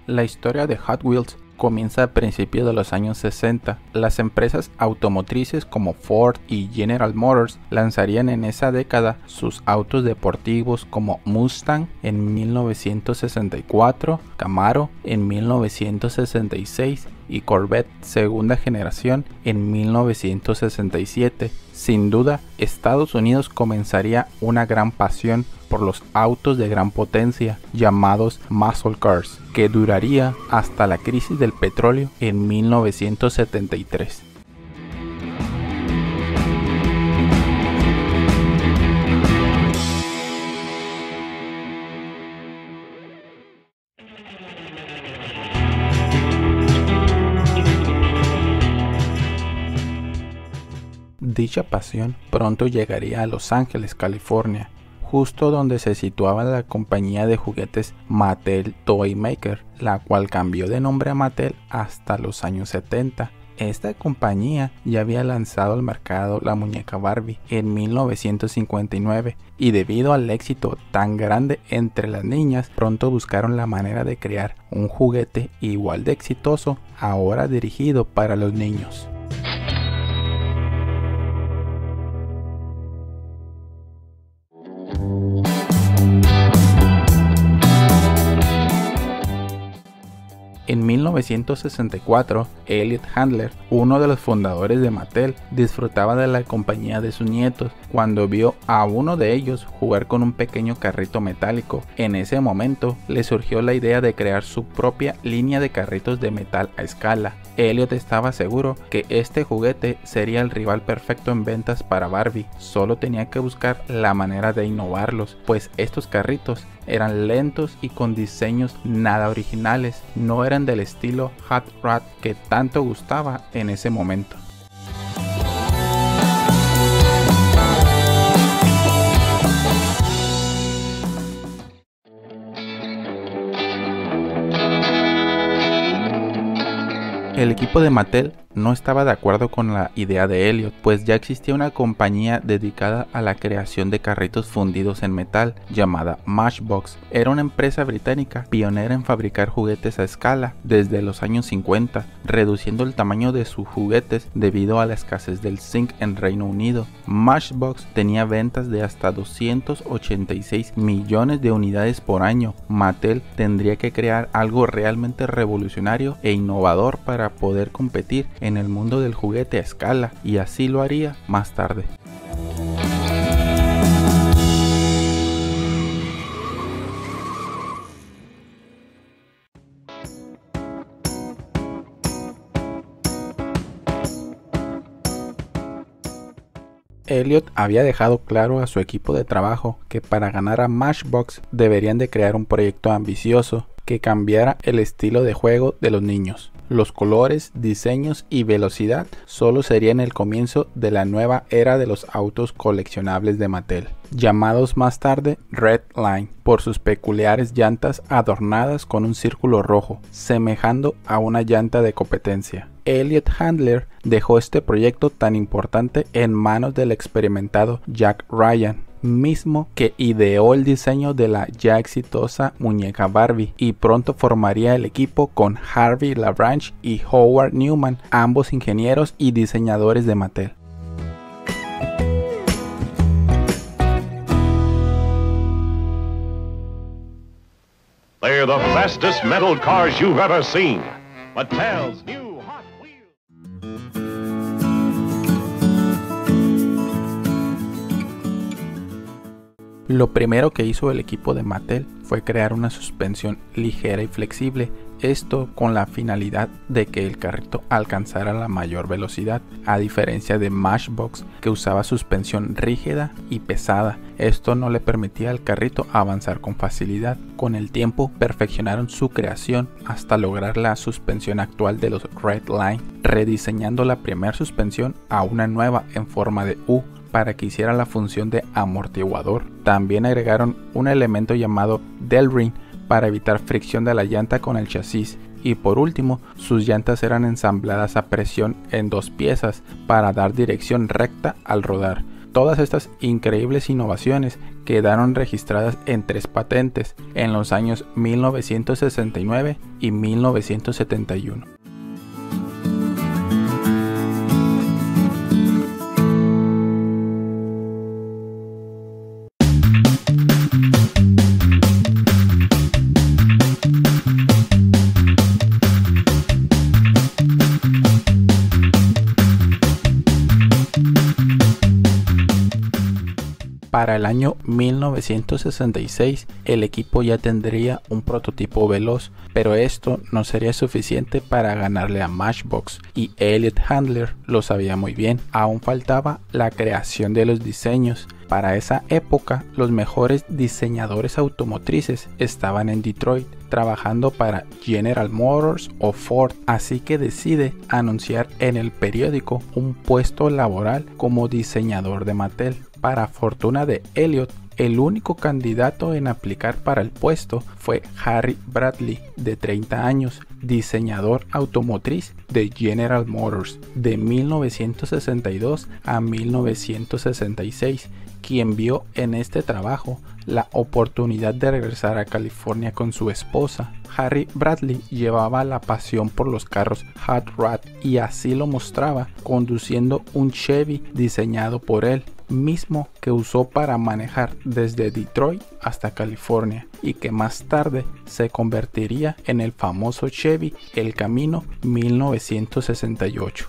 La historia de Hot Wheels comienza a principios de los años 60. Las empresas automotrices como Ford y General Motors lanzarían en esa década sus autos deportivos como Mustang en 1964, Camaro en 1966 y Corvette segunda generación en 1967. Sin duda, Estados Unidos comenzaría una gran pasión por los autos de gran potencia llamados muscle cars, que duraría hasta la crisis del petróleo en 1973. Dicha pasión pronto llegaría a Los Ángeles, California, justo donde se situaba la compañía de juguetes Mattel Toy Maker, la cual cambió de nombre a Mattel hasta los años 70. Esta compañía ya había lanzado al mercado la muñeca Barbie en 1959 y debido al éxito tan grande entre las niñas, pronto buscaron la manera de crear un juguete igual de exitoso, ahora dirigido para los niños. En 1964, Elliot Handler, uno de los fundadores de Mattel, disfrutaba de la compañía de sus nietos cuando vio a uno de ellos jugar con un pequeño carrito metálico. En ese momento le surgió la idea de crear su propia línea de carritos de metal a escala. Elliot estaba seguro que este juguete sería el rival perfecto en ventas para Barbie, solo tenía que buscar la manera de innovarlos, pues estos carritos eran lentos y con diseños nada originales, no eran del estilo Hot Rod que tanto gustaba en ese momento. El equipo de Mattel no estaba de acuerdo con la idea de Elliot, pues ya existía una compañía dedicada a la creación de carritos fundidos en metal llamada Matchbox. Era una empresa británica pionera en fabricar juguetes a escala desde los años 50, reduciendo el tamaño de sus juguetes debido a la escasez del zinc en Reino Unido. Matchbox tenía ventas de hasta 286 millones de unidades por año. Mattel tendría que crear algo realmente revolucionario e innovador para poder competir en el mundo del juguete a escala, y así lo haría más tarde. Elliot había dejado claro a su equipo de trabajo que para ganar a Matchbox deberían de crear un proyecto ambicioso que cambiara el estilo de juego de los niños. Los colores, diseños y velocidad solo serían el comienzo de la nueva era de los autos coleccionables de Mattel, llamados más tarde Red Line, por sus peculiares llantas adornadas con un círculo rojo, semejando a una llanta de competencia. Elliot Handler dejó este proyecto tan importante en manos del experimentado Jack Ryan, mismo que ideó el diseño de la ya exitosa muñeca Barbie, y pronto formaría el equipo con Harvey LaBranche y Howard Newman, ambos ingenieros y diseñadores de Mattel. They're the fastest metal cars you've ever seen. Mattel's new Hot Wheels. Lo primero que hizo el equipo de Mattel fue crear una suspensión ligera y flexible, esto con la finalidad de que el carrito alcanzara la mayor velocidad, a diferencia de Matchbox, que usaba suspensión rígida y pesada. Esto no le permitía al carrito avanzar con facilidad. Con el tiempo perfeccionaron su creación hasta lograr la suspensión actual de los Red Line, rediseñando la primera suspensión a una nueva en forma de U, para que hiciera la función de amortiguador. También agregaron un elemento llamado Delrin para evitar fricción de la llanta con el chasis, y por último sus llantas eran ensambladas a presión en dos piezas para dar dirección recta al rodar. Todas estas increíbles innovaciones quedaron registradas en 3 patentes en los años 1969 y 1971. Para el año 1966, el equipo ya tendría un prototipo veloz, pero esto no sería suficiente para ganarle a Matchbox, y Elliott Handler lo sabía muy bien. Aún faltaba la creación de los diseños. Para esa época, los mejores diseñadores automotrices estaban en Detroit, trabajando para General Motors o Ford, así que decide anunciar en el periódico un puesto laboral como diseñador de Mattel. Para fortuna de Elliott, el único candidato en aplicar para el puesto fue Harry Bradley, de 30 años, diseñador automotriz de General Motors de 1962 a 1966, quien vio en este trabajo la oportunidad de regresar a California con su esposa. Harry Bradley llevaba la pasión por los carros Hot Rod y así lo mostraba conduciendo un Chevy diseñado por él, mismo que usó para manejar desde Detroit hasta California y que más tarde se convertiría en el famoso Chevy El Camino 1968.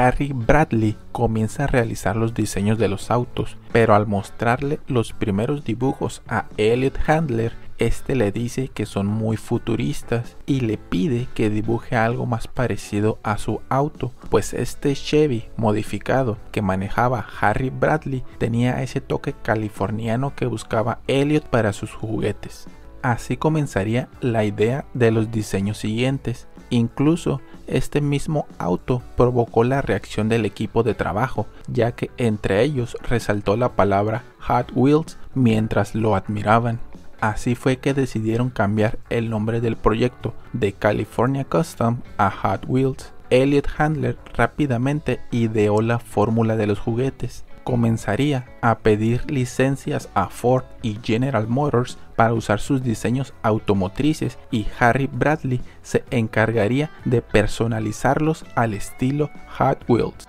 Harry Bradley comienza a realizar los diseños de los autos, pero al mostrarle los primeros dibujos a Elliott Handler, este le dice que son muy futuristas y le pide que dibuje algo más parecido a su auto, pues este Chevy modificado que manejaba Harry Bradley tenía ese toque californiano que buscaba Elliott para sus juguetes. Así comenzaría la idea de los diseños siguientes. Incluso este mismo auto provocó la reacción del equipo de trabajo, ya que entre ellos resaltó la palabra Hot Wheels mientras lo admiraban. Así fue que decidieron cambiar el nombre del proyecto de California Custom a Hot Wheels. Elliott Handler rápidamente ideó la fórmula de los juguetes. Comenzaría a pedir licencias a Ford y General Motors para usar sus diseños automotrices y Harry Bradley se encargaría de personalizarlos al estilo Hot Wheels.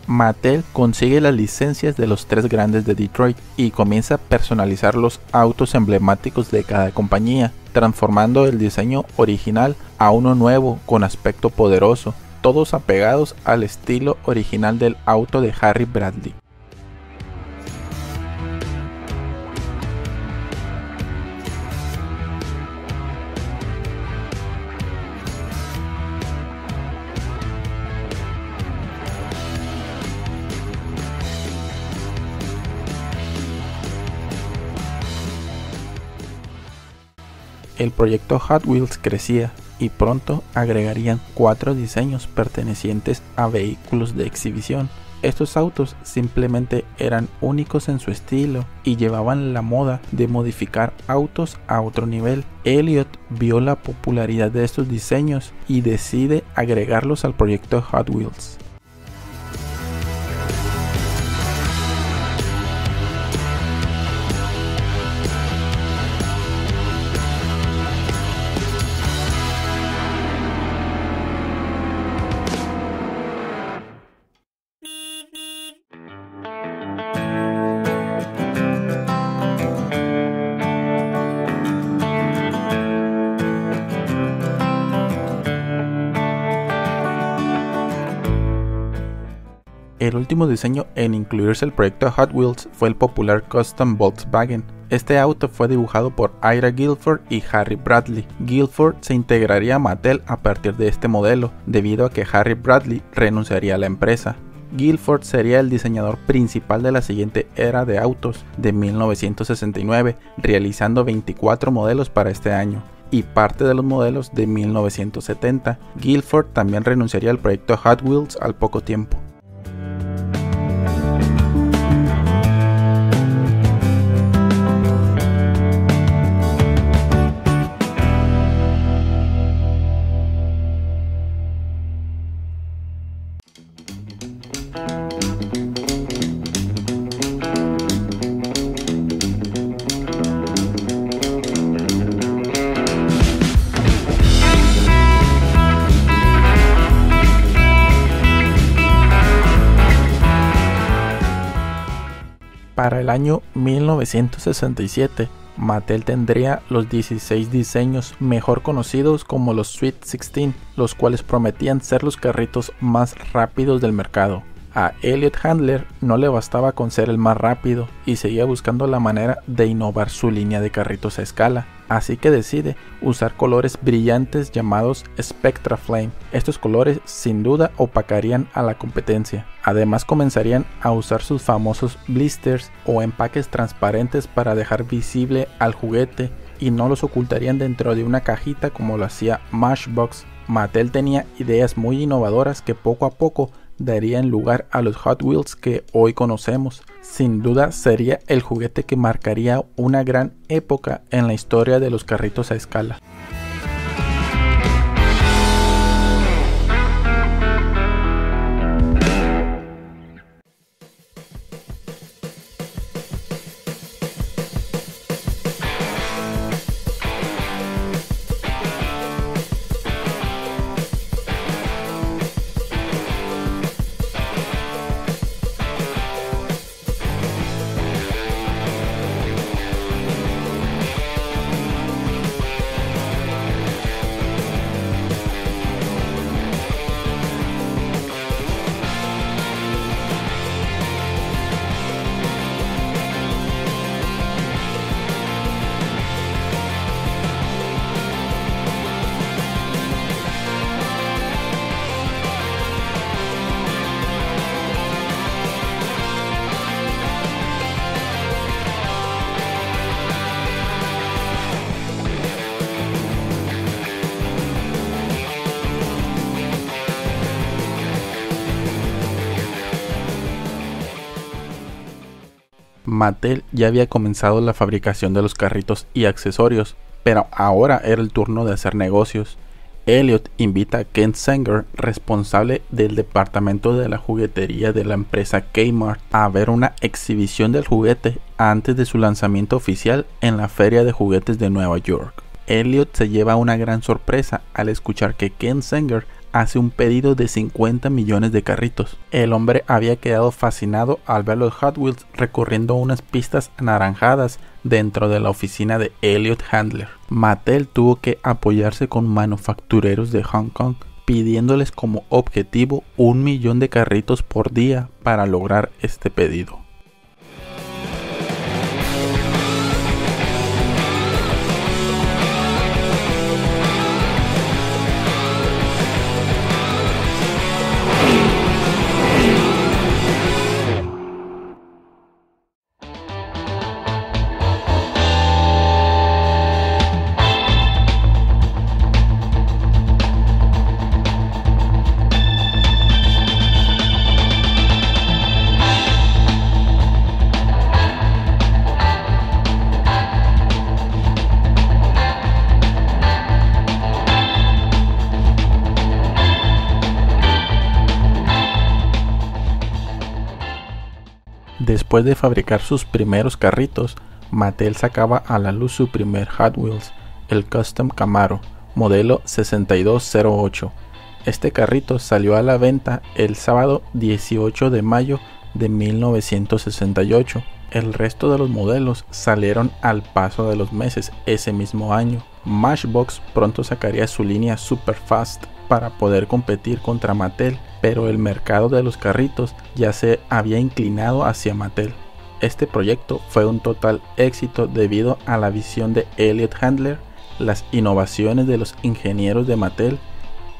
Mattel consigue las licencias de los 3 grandes de Detroit y comienza a personalizar los autos emblemáticos de cada compañía, transformando el diseño original a uno nuevo con aspecto poderoso, todos apegados al estilo original del auto de Harry Bradley. El proyecto Hot Wheels crecía y pronto agregarían 4 diseños pertenecientes a vehículos de exhibición. Estos autos simplemente eran únicos en su estilo y llevaban la moda de modificar autos a otro nivel. Elliott vio la popularidad de estos diseños y decide agregarlos al proyecto Hot Wheels. El último diseño en incluirse el proyecto Hot Wheels fue el popular Custom Volkswagen. Este auto fue dibujado por Ira Guilford y Harry Bradley. Guilford se integraría a Mattel a partir de este modelo, debido a que Harry Bradley renunciaría a la empresa. Guilford sería el diseñador principal de la siguiente era de autos de 1969, realizando 24 modelos para este año y parte de los modelos de 1970. Guilford también renunciaría al proyecto Hot Wheels al poco tiempo. Para el año 1967, Mattel tendría los 16 diseños mejor conocidos como los Sweet 16, los cuales prometían ser los carritos más rápidos del mercado. A Elliott Handler no le bastaba con ser el más rápido y seguía buscando la manera de innovar su línea de carritos a escala, así que decide usar colores brillantes llamados Spectra Flame. Estos colores sin duda opacarían a la competencia. Además comenzarían a usar sus famosos blisters o empaques transparentes para dejar visible al juguete y no los ocultarían dentro de una cajita como lo hacía Matchbox. Mattel tenía ideas muy innovadoras que poco a poco darían lugar a los Hot Wheels que hoy conocemos. Sin duda sería el juguete que marcaría una gran época en la historia de los carritos a escala. Mattel ya había comenzado la fabricación de los carritos y accesorios, pero ahora era el turno de hacer negocios. Elliott invita a Ken Sanger, responsable del departamento de la juguetería de la empresa Kmart, a ver una exhibición del juguete antes de su lanzamiento oficial en la Feria de Juguetes de Nueva York. Elliott se lleva una gran sorpresa al escuchar que Ken Sanger hace un pedido de 50 millones de carritos. El hombre había quedado fascinado al ver los Hot Wheels recorriendo unas pistas anaranjadas dentro de la oficina de Elliott Handler. Mattel tuvo que apoyarse con manufactureros de Hong Kong, pidiéndoles como objetivo 1 millón de carritos por día para lograr este pedido. Después de fabricar sus primeros carritos, Mattel sacaba a la luz su primer Hot Wheels, el Custom Camaro, modelo 6208. Este carrito salió a la venta el sábado 18 de mayo de 1968. El resto de los modelos salieron al paso de los meses ese mismo año. Matchbox pronto sacaría su línea Super Fast para poder competir contra Mattel, pero el mercado de los carritos ya se había inclinado hacia Mattel. Este proyecto fue un total éxito debido a la visión de Elliott Handler, las innovaciones de los ingenieros de Mattel,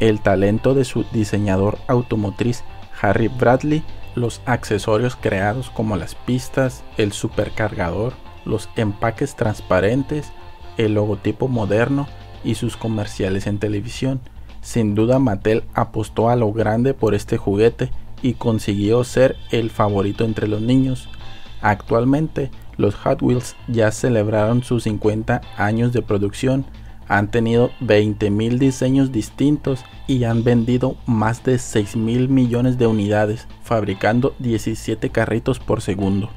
el talento de su diseñador automotriz Harry Bradley, los accesorios creados como las pistas, el supercargador, los empaques transparentes, el logotipo moderno y sus comerciales en televisión. Sin duda Mattel apostó a lo grande por este juguete y consiguió ser el favorito entre los niños. Actualmente los Hot Wheels ya celebraron sus 50 años de producción, han tenido 20.000 diseños distintos y han vendido más de 6.000 millones de unidades, fabricando 17 carritos por segundo.